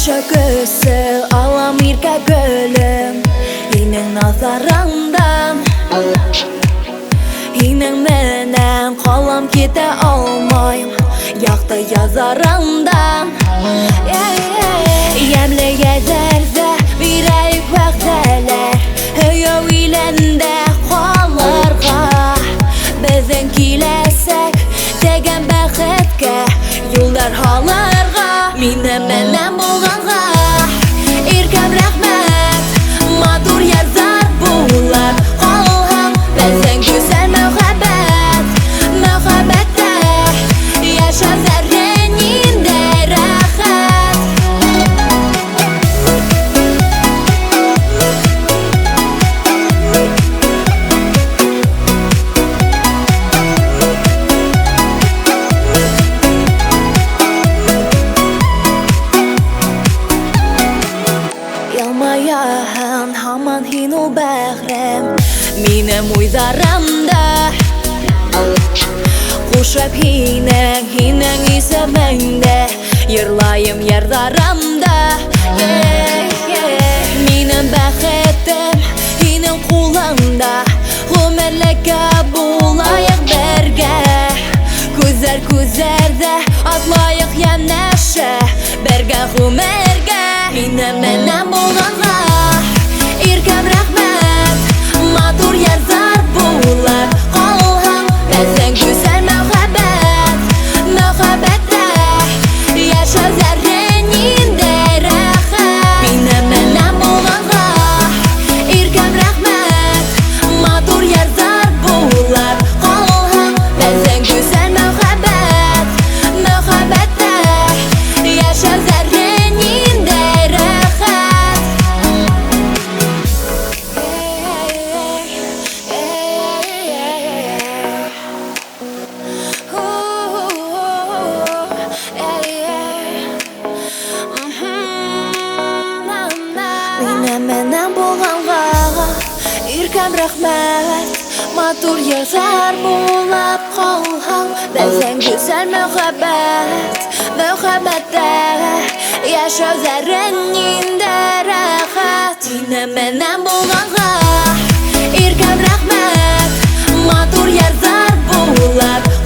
Çöküsü alam irke gölüm Yinin nazarından Yinin menen kalam kete almayım Yaktı yazarından Yemle gezerse bireyik vakteler Höyo ilende kalırga Bizin kilesek tegen bəxetke Yollar halırga Mine menen bulganga İrkem rahmet Madur yazar bular Kalham Bizin güzel mühabbet Mühabbette Yaşa zerreninde rahat Yalmayan haman hinu bəhrem Minem uyzaramda Kuşap hinen ise mende Yırlayım yerdaramda Minem bəxetim hinen kulanda Humerleke bulayak berge Kuzerde atlayak yeneşe Berge humerge Minem menen bulganga İrkem rahmet Madur yazar bular Kalham Bizin güzel mühabbet Mühabbette Yaşa zerreninde rahat Minem menen bulganga İrkem rahmet Madur yazar bular Kalham Bizin güzel mühabbet Mühabbette Yaşa zerreninde rahat Minem menen bulganga İrkem rahmet Matur yazar bulap kalham Bizin güzel mühabbet Mühabbette Yaşa zerreninde rahat Minem menen bulganga İrkem rahmet Matur yazar bulap